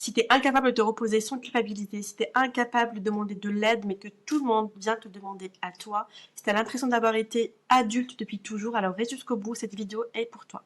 Si tu es incapable de te reposer sans culpabilité, si tu es incapable de demander de l'aide, mais que tout le monde vient te demander à toi, si tu as l'impression d'avoir été adulte depuis toujours, alors reste jusqu'au bout, cette vidéo est pour toi.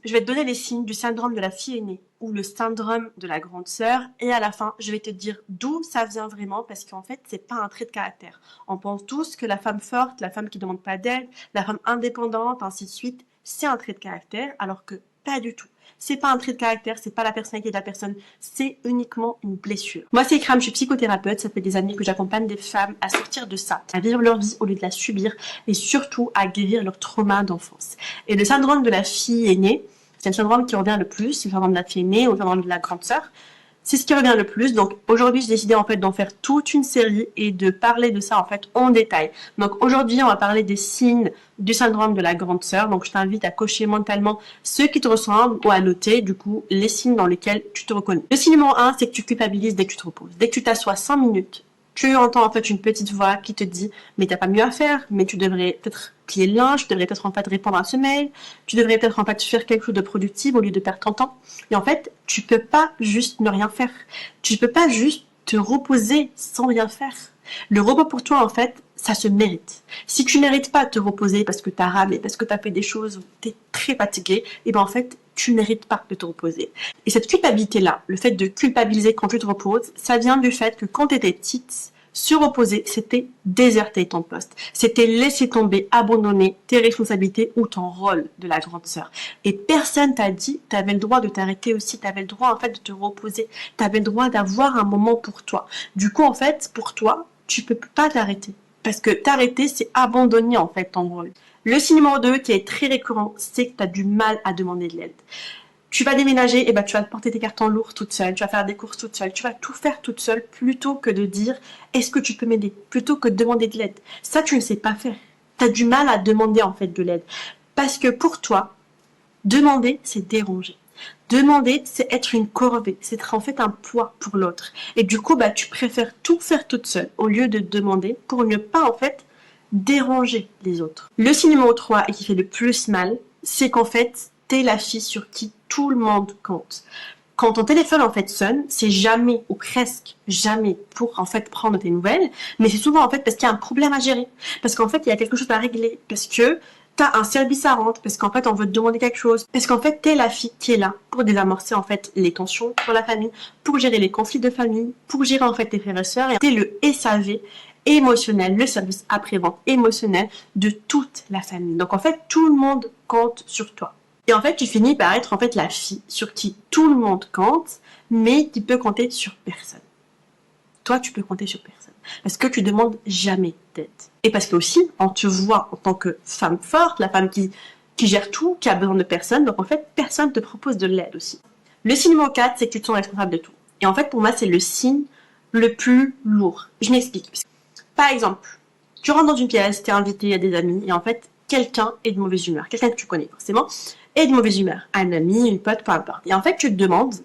Je vais te donner les signes du syndrome de la fille aînée ou le syndrome de la grande sœur, et à la fin, je vais te dire d'où ça vient vraiment, parce qu'en fait, c'est pas un trait de caractère. On pense tous que la femme forte, la femme qui demande pas d'aide, la femme indépendante, ainsi de suite, c'est un trait de caractère, alors que pas du tout. C'est pas un trait de caractère, c'est pas la personnalité de la personne, c'est uniquement une blessure. Moi, c'est Ikram, je suis psychothérapeute, ça fait des années que j'accompagne des femmes à sortir de ça, à vivre leur vie au lieu de la subir, et surtout à guérir leur trauma d'enfance. Et le syndrome de la fille aînée, c'est le syndrome qui revient le plus, le syndrome de la fille aînée ou le syndrome de la grande sœur. C'est ce qui revient le plus. Donc aujourd'hui, j'ai décidé en fait d'en faire toute une série et de parler de ça en fait en détail. Donc aujourd'hui, on va parler des signes du syndrome de la grande sœur. Donc je t'invite à cocher mentalement ceux qui te ressemblent ou à noter du coup les signes dans lesquels tu te reconnais. Le signe numéro 1, c'est que tu culpabilises dès que tu te reposes. Dès que tu t'assois 5 minutes, tu entends en fait une petite voix qui te dit mais t'as pas mieux à faire, mais tu devrais peut-être plier le linge, tu devrais peut-être en fait répondre à ce mail, tu devrais peut-être en fait faire quelque chose de productif au lieu de perdre ton temps. Et en fait, tu peux pas juste ne rien faire. Tu peux pas juste te reposer sans rien faire. Le repos pour toi en fait, ça se mérite. Si tu mérites pas de te reposer parce que t'as ramé, parce que t'as fait des choses où t'es très fatigué, et ben en fait, tu mérites pas de te reposer. Et cette culpabilité-là, le fait de culpabiliser quand tu te reposes, ça vient du fait que quand tu étais petite, se reposer, c'était déserter ton poste. C'était laisser tomber, abandonner tes responsabilités ou ton rôle de la grande sœur. Et personne t'a dit, tu avais le droit de t'arrêter aussi, tu avais le droit en fait de te reposer, tu avais le droit d'avoir un moment pour toi. Du coup, en fait, pour toi, tu peux pas t'arrêter. Parce que t'arrêter, c'est abandonner en fait ton rôle. Le signe numéro 2 qui est très récurrent, c'est que tu as du mal à demander de l'aide. Tu vas déménager, et ben tu vas porter tes cartons lourds toute seule, tu vas faire des courses toute seule, tu vas tout faire toute seule plutôt que de dire est-ce que tu peux m'aider, plutôt que de demander de l'aide. Ça, tu ne sais pas faire. Tu as du mal à demander en fait de l'aide. Parce que pour toi, demander, c'est déranger. Demander, c'est être une corvée, c'est être en fait un poids pour l'autre. Et du coup, bah, tu préfères tout faire toute seule au lieu de demander pour ne pas en fait déranger les autres. Le signe numéro 3 et qui fait le plus mal, c'est qu'en fait, t'es la fille sur qui tout le monde compte. Quand ton téléphone en fait sonne, c'est jamais ou presque jamais pour en fait prendre tes nouvelles, mais c'est souvent en fait parce qu'il y a un problème à gérer, parce qu'en fait il y a quelque chose à régler, parce que t'as un service à rendre, parce qu'en fait on veut te demander quelque chose, parce qu'en fait t'es la fille qui est là pour désamorcer en fait les tensions dans la famille, pour gérer les conflits de famille, pour gérer en fait tes frères et sœurs, et t'es le SAV émotionnel, le service après-vente émotionnel de toute la famille. Donc en fait tout le monde compte sur toi. Et en fait, tu finis par être en fait la fille sur qui tout le monde compte, mais qui peut compter sur personne. Toi, tu peux compter sur personne. Parce que tu demandes jamais d'aide. Et parce que aussi, on te voit en tant que femme forte, la femme qui gère tout, qui a besoin de personne. Donc en fait, personne te propose de l'aide aussi. Le signe numéro 4, c'est que tu te sens responsable de tout. Et en fait, pour moi, c'est le signe le plus lourd. Je m'explique. Par exemple, tu rentres dans une pièce, tu es invité à des amis, et en fait, quelqu'un est de mauvaise humeur. Quelqu'un que tu connais forcément est de mauvaise humeur. Un ami, une pote, peu importe. Et en fait, tu te demandes,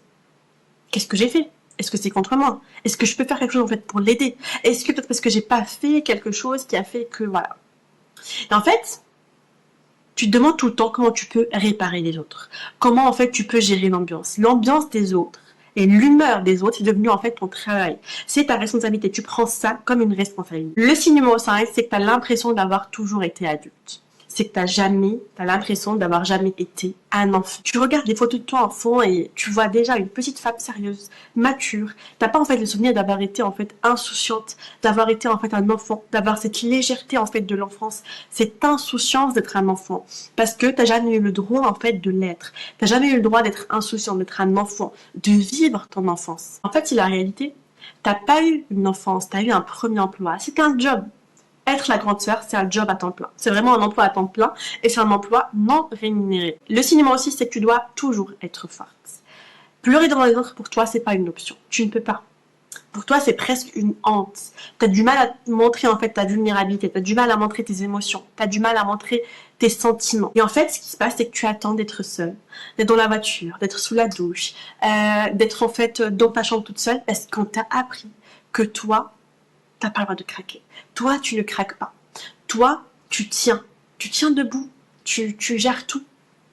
qu'est-ce que j'ai fait? Est-ce que c'est contre moi? Est-ce que je peux faire quelque chose en fait pour l'aider? Est-ce que peut-être parce que j'ai pas fait quelque chose qui a fait que voilà. Et en fait, tu te demandes tout le temps comment tu peux réparer les autres. Comment en fait tu peux gérer l'ambiance. L'ambiance des autres et l'humeur des autres, c'est devenu en fait ton travail. C'est ta responsabilité. Tu prends ça comme une responsabilité. Le signe numéro 5, c'est que tu as l'impression d'avoir toujours été adulte. C'est que t'as l'impression d'avoir jamais été un enfant. Tu regardes des photos de toi enfant et tu vois déjà une petite femme sérieuse, mature. T'as pas en fait le souvenir d'avoir été en fait insouciante, d'avoir été en fait un enfant, d'avoir cette légèreté en fait de l'enfance, cette insouciance d'être un enfant. Parce que t'as jamais eu le droit en fait de l'être. T'as jamais eu le droit d'être insouciant, d'être un enfant, de vivre ton enfance. En fait, c'est la réalité. T'as pas eu une enfance, t'as eu un premier emploi. C'est un job. Être la grande sœur, c'est un job à temps plein. C'est vraiment un emploi à temps plein et c'est un emploi non rémunéré. Le signe numéro 6, c'est que tu dois toujours être forte. Pleurer devant les autres, pour toi, c'est pas une option. Tu ne peux pas. Pour toi, c'est presque une honte. Tu as du mal à montrer en fait ta vulnérabilité, tu as du mal à montrer tes émotions, tu as du mal à montrer tes sentiments. Et en fait, ce qui se passe, c'est que tu attends d'être seule, d'être dans la voiture, d'être sous la douche, d'être en fait dans ta chambre toute seule parce qu'on t'a appris que toi, t'as pas le droit de craquer. Toi, tu ne craques pas. Toi, tu tiens debout, tu gères tout.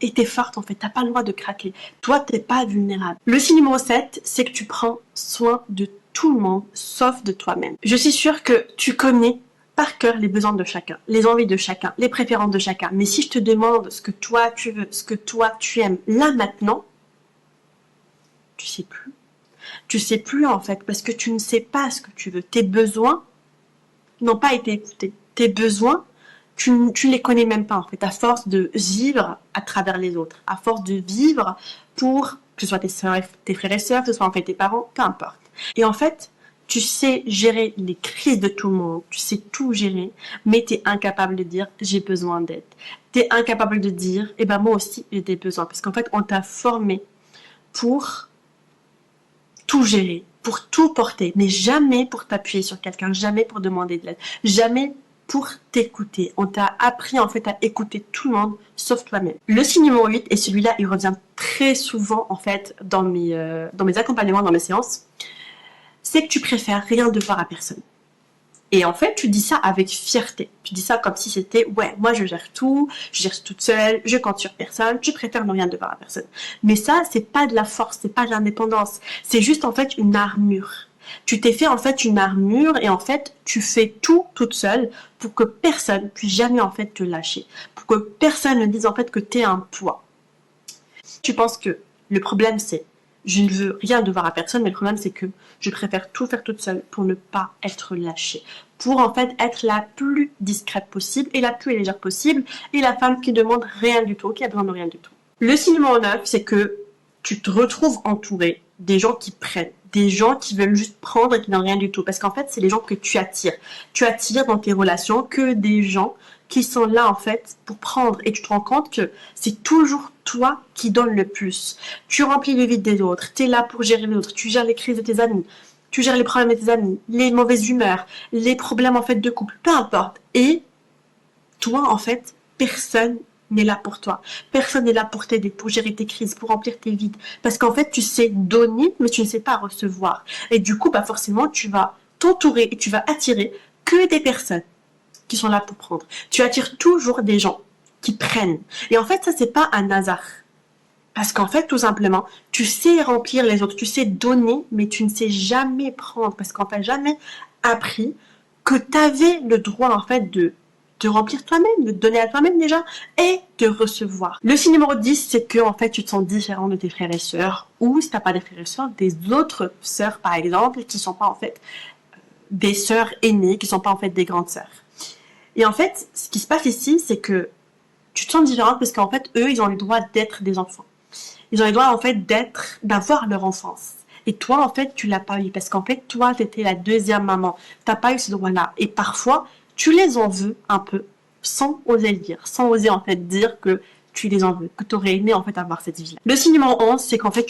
Et t'es forte en fait, t'as pas le droit de craquer. Toi, t'es pas vulnérable. Le signe numéro 7, c'est que tu prends soin de tout le monde, sauf de toi-même. Je suis sûre que tu connais par cœur les besoins de chacun, les envies de chacun, les préférences de chacun. Mais si je te demande ce que toi tu veux, ce que toi tu aimes, là maintenant, tu sais plus. Tu sais plus en fait, parce que tu ne sais pas ce que tu veux. Tes besoins n'ont pas été écoutés. Tes besoins, tu ne les connais même pas en fait, à force de vivre à travers les autres, à force de vivre pour que ce soit tes frères et sœurs, que ce soit en fait tes parents, peu importe. Et en fait, tu sais gérer les crises de tout le monde, tu sais tout gérer, mais tu es incapable de dire j'ai besoin d'aide. Tu es incapable de dire eh ben moi aussi j'ai des besoins, parce qu'en fait on t'a formé pour tout gérer, pour tout porter, mais jamais pour t'appuyer sur quelqu'un, jamais pour demander de l'aide, jamais pour t'écouter. On t'a appris en fait à écouter tout le monde, sauf toi-même. Le signe numéro 8, et celui-là, il revient très souvent en fait dans mes accompagnements, dans mes séances, c'est que tu préfères rien devoir à personne. Et en fait, tu dis ça avec fierté. Tu dis ça comme si c'était, ouais, moi je gère tout, je gère toute seule, je compte sur personne, je préfère ne rien devoir à personne. Mais ça, c'est pas de la force, c'est pas de l'indépendance. C'est juste en fait une armure. Tu t'es fait en fait une armure et en fait, tu fais tout toute seule pour que personne puisse jamais en fait te lâcher. Pour que personne ne dise en fait que t'es un poids. Tu penses que le problème c'est je ne veux rien devoir à personne, mais le problème c'est que je préfère tout faire toute seule pour ne pas être lâchée. Pour en fait être la plus discrète possible et la plus légère possible et la femme qui demande rien du tout, qui a besoin de rien du tout. Le signe numéro 9, c'est que tu te retrouves entouré des gens qui prennent, des gens qui veulent juste prendre et qui n'ont rien du tout. Parce qu'en fait, c'est les gens que tu attires. Tu attires dans tes relations que des gens qui sont là en fait pour prendre. Et tu te rends compte que c'est toujours toi qui donnes le plus. Tu remplis le vide des autres, tu es là pour gérer les autres, tu gères les crises de tes amis, tu gères les problèmes de tes amis, les mauvaises humeurs, les problèmes en fait de couple, peu importe. Et toi en fait, personne n'est là pour toi. Personne n'est là pour t'aider, pour gérer tes crises, pour remplir tes vides. Parce qu'en fait, tu sais donner, mais tu ne sais pas recevoir. Et du coup, bah forcément, tu vas t'entourer et tu vas attirer que des personnes qui sont là pour prendre. Tu attires toujours des gens qui prennent. Et en fait, ça, c'est pas un hasard. Parce qu'en fait, tout simplement, tu sais remplir les autres, tu sais donner, mais tu ne sais jamais prendre. Parce qu'on t'a jamais appris que tu avais le droit, en fait, de te remplir toi-même, de te donner à toi-même déjà, et de recevoir. Le signe numéro 10, c'est que, en fait, tu te sens différent de tes frères et sœurs, ou si t'as pas des frères et sœurs, des autres sœurs, par exemple, qui sont pas, en fait, des sœurs aînées, qui sont pas, en fait, des grandes sœurs. Et en fait, ce qui se passe ici, c'est que tu te sens différente parce qu'en fait, eux, ils ont le droit d'être des enfants. Ils ont le droit, en fait, d'avoir leur enfance. Et toi, en fait, tu l'as pas eu parce qu'en fait, toi, t'étais la deuxième maman. T'as pas eu ce droit-là. Et parfois, tu les en veux un peu sans oser le dire, sans oser, en fait, dire que tu les en veux, que tu aurais aimé, en fait, avoir cette vie. Le signe numéro 11, c'est qu'en fait,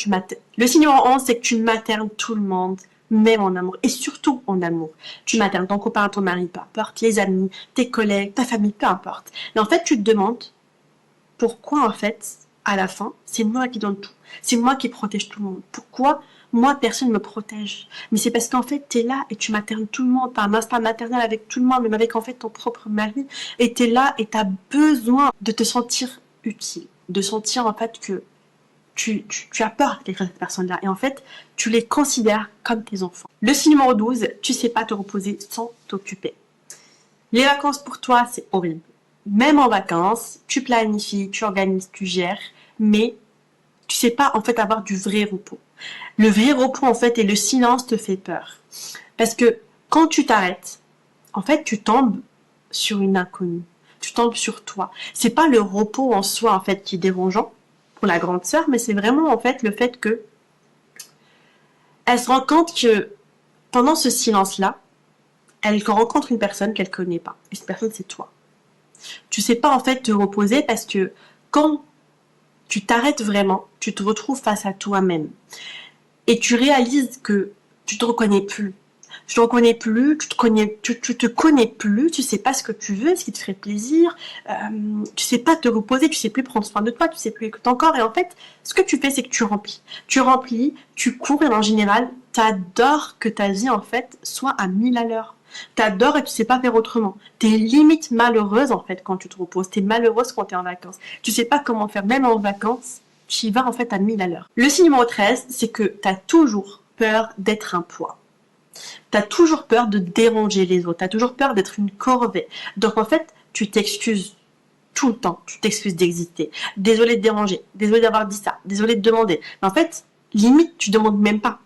le signe numéro 11, c'est que tu maternes tout le monde, même en amour, et surtout en amour. Tu maternes ton copain, ton mari, peu importe, les amis, tes collègues, ta famille, peu importe. Mais en fait, tu te demandes pourquoi, en fait, à la fin, c'est moi qui donne tout. C'est moi qui protège tout le monde. Pourquoi moi, personne ne me protège? Mais c'est parce qu'en fait, tu es là et tu maternes tout le monde. Tu as un instinct maternel avec tout le monde, même avec en fait ton propre mari. Et tu es là et tu as besoin de te sentir utile. De sentir en fait que tu as peur de cette personne-là. Et en fait, tu les considères comme tes enfants. Le signe numéro 12, tu sais pas te reposer sans t'occuper. Les vacances pour toi, c'est horrible. Même en vacances, tu planifies, tu organises, tu gères, mais tu sais pas en fait avoir du vrai repos. Le vrai repos en fait et le silence te fait peur. Parce que quand tu t'arrêtes, en fait tu tombes sur une inconnue. Tu tombes sur toi. C'est pas le repos en soi en fait qui est dérangeant pour la grande sœur, mais c'est vraiment en fait le fait que elle se rend compte que pendant ce silence-là, elle rencontre une personne qu'elle connaît pas. Et cette personne c'est toi. Tu sais pas en fait te reposer parce que quand tu t'arrêtes vraiment, tu te retrouves face à toi-même. Et tu réalises que tu te reconnais plus. Tu te reconnais plus, tu te connais plus, tu sais pas ce que tu veux, ce qui te ferait plaisir, tu sais pas te reposer, tu sais plus prendre soin de toi, tu sais plus écouter ton corps. Et en fait, ce que tu fais, c'est que tu remplis. Tu remplis, tu cours et en général, t'adores que ta vie, en fait, soit à 1000 à l'heure. T'adores et tu sais pas faire autrement. T'es limite malheureuse en fait quand tu te reposes. T'es malheureuse quand t'es en vacances. Tu sais pas comment faire, même en vacances, tu y vas en fait à 1000 à l'heure. Le signe numéro 13, c'est que t'as toujours peur d'être un poids. T'as toujours peur de déranger les autres. T'as toujours peur d'être une corvée. Donc en fait, tu t'excuses tout le temps. Tu t'excuses d'exister. Désolé de déranger. Désolé d'avoir dit ça. Désolé de demander. Mais en fait, limite, tu demandes même pas.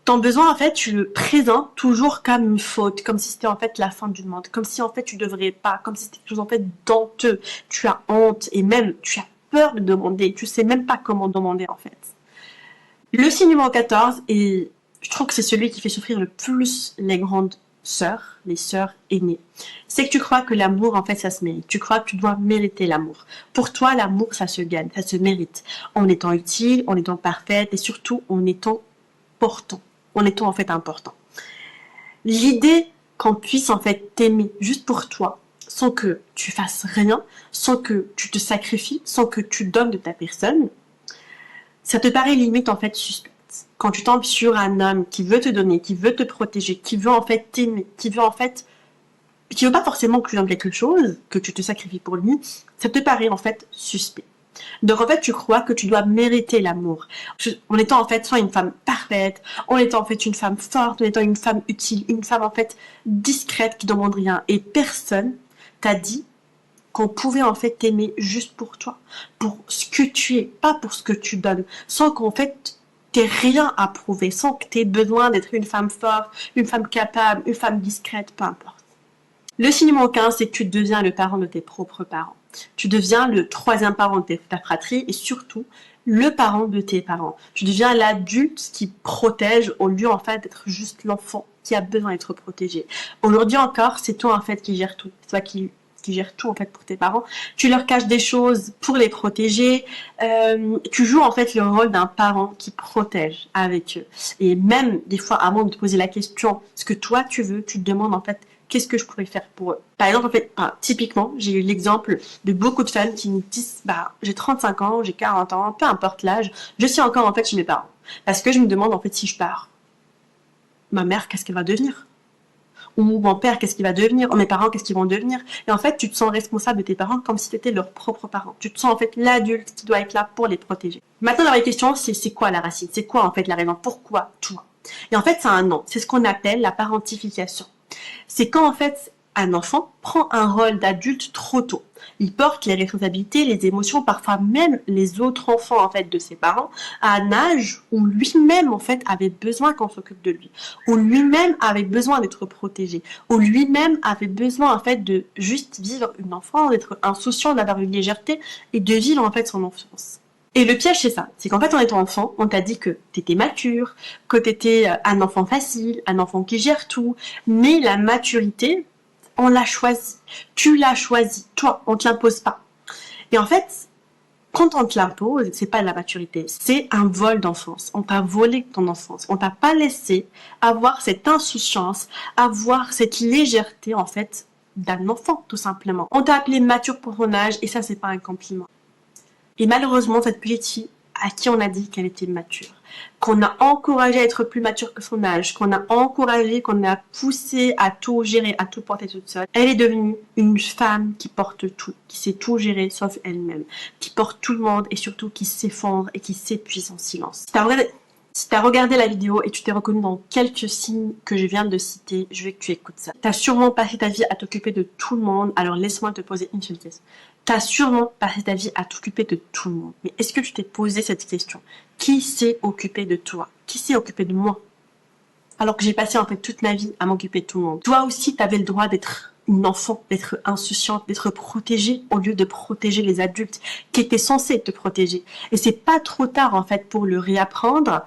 Ton besoin, en fait, tu le présentes toujours comme une faute, comme si c'était en fait la fin du monde, comme si en fait tu devrais pas, comme si c'était quelque chose en fait d'honteux. Tu as honte et même tu as peur de demander. Tu sais même pas comment demander en fait. Le signe numéro 14, et je trouve que c'est celui qui fait souffrir le plus les grandes sœurs, les sœurs aînées, c'est que tu crois que l'amour, en fait, ça se mérite. Tu crois que tu dois mériter l'amour. Pour toi, l'amour, ça se gagne, ça se mérite. En étant utile, en étant parfaite et surtout en étant portant, en étant en fait important. L'idée qu'on puisse en fait t'aimer juste pour toi, sans que tu fasses rien, sans que tu te sacrifies, sans que tu donnes de ta personne, ça te paraît limite en fait suspect. Quand tu tombes sur un homme qui veut te donner, qui veut te protéger, qui veut en fait t'aimer, qui veut pas forcément que tu donnes quelque chose, que tu te sacrifies pour lui, ça te paraît en fait suspect. Donc en fait, tu crois que tu dois mériter l'amour. En étant en fait soit une femme parfaite, en étant en fait une femme forte, en étant une femme utile, une femme en fait discrète qui ne demande rien. Et personne t'a dit qu'on pouvait en fait t'aimer juste pour toi, pour ce que tu es, pas pour ce que tu donnes, sans qu'en fait t'aies rien à prouver, sans que t'aies besoin d'être une femme forte, une femme capable, une femme discrète, peu importe. Le signe numéro 15, c'est que tu deviens le parent de tes propres parents. Tu deviens le troisième parent de ta fratrie et surtout le parent de tes parents. Tu deviens l'adulte qui protège au lieu en fait d'être juste l'enfant qui a besoin d'être protégé. Aujourd'hui encore, c'est toi en fait qui gère tout. C'est toi qui gère tout en fait pour tes parents. Tu leur caches des choses pour les protéger. Tu joues en fait le rôle d'un parent qui protège avec eux. Et même des fois, avant de te poser la question, ce que toi tu veux, tu te demandes en fait qu'est-ce que je pourrais faire pour eux. Par exemple, en fait, typiquement, j'ai eu l'exemple de beaucoup de femmes qui me disent, j'ai 35 ans, j'ai 40 ans, peu importe l'âge, je suis encore en fait chez mes parents. Parce que je me demande en fait si je pars, ma mère, qu'est-ce qu'elle va devenir? Ou mon père, qu'est-ce qu'il va devenir? Ou mes parents, qu'est-ce qu'ils vont devenir? Et en fait, tu te sens responsable de tes parents comme si tu étais leurs propres parents. Tu te sens en fait l'adulte qui doit être là pour les protéger. Maintenant, la vraie question, c'est quoi la racine? C'est quoi en fait la raison? Pourquoi toi? Et en fait, c'est un nom. C'est ce qu'on appelle la parentification. C'est quand en fait un enfant prend un rôle d'adulte trop tôt. Il porte les responsabilités, les émotions, parfois même les autres enfants en fait de ses parents à un âge où lui-même en fait avait besoin qu'on s'occupe de lui, où lui-même avait besoin d'être protégé, où lui-même avait besoin en fait de juste vivre une enfance, d'être insouciant, d'avoir une légèreté et de vivre en fait son enfance. Et le piège, c'est ça. C'est qu'en fait, en étant enfant, on t'a dit que t'étais mature, que t'étais un enfant facile, un enfant qui gère tout. Mais la maturité, on l'a choisi. Tu l'as choisi. Toi, on te l'impose pas. Et en fait, quand on te l'impose, c'est pas de la maturité. C'est un vol d'enfance. On t'a volé ton enfance. On t'a pas laissé avoir cette insouciance, avoir cette légèreté, en fait, d'un enfant, tout simplement. On t'a appelé mature pour ton âge, et ça, c'est pas un compliment. Et malheureusement, cette petite fille à qui on a dit qu'elle était mature, qu'on a encouragée à être plus mature que son âge, qu'on a encouragée, qu'on a poussée à tout gérer, à tout porter toute seule, elle est devenue une femme qui porte tout, qui sait tout gérer sauf elle-même, qui porte tout le monde et surtout qui s'effondre et qui s'épuise en silence. Si t'as regardé la vidéo et tu t'es reconnu dans quelques signes que je viens de citer, je veux que tu écoutes ça. T'as sûrement passé ta vie à t'occuper de tout le monde, alors laisse-moi te poser une seule question. T'as sûrement passé ta vie à t'occuper de tout le monde. Mais est-ce que tu t'es posé cette question? Qui s'est occupé de toi? Qui s'est occupé de moi? Alors que j'ai passé en fait toute ma vie à m'occuper de tout le monde. Toi aussi, t'avais le droit d'être une enfant, d'être insouciante, d'être protégée au lieu de protéger les adultes qui étaient censés te protéger. Et c'est pas trop tard en fait pour le réapprendre.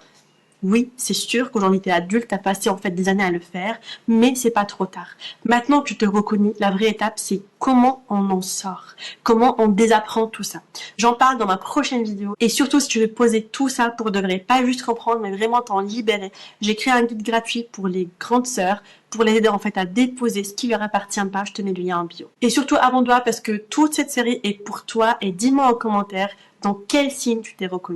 Oui, c'est sûr qu'aujourd'hui tu es adulte, tu as passé en fait des années à le faire, mais c'est pas trop tard. Maintenant que tu te reconnais, la vraie étape c'est comment on en sort, comment on désapprend tout ça. J'en parle dans ma prochaine vidéo et surtout si tu veux poser tout ça pour de vrai, pas juste comprendre mais vraiment t'en libérer. J'ai créé un guide gratuit pour les grandes sœurs, pour les aider en fait à déposer ce qui leur appartient pas, je te mets le lien en bio. Et surtout abonne-toi parce que toute cette série est pour toi et dis-moi en commentaire dans quel signe tu t'es reconnu.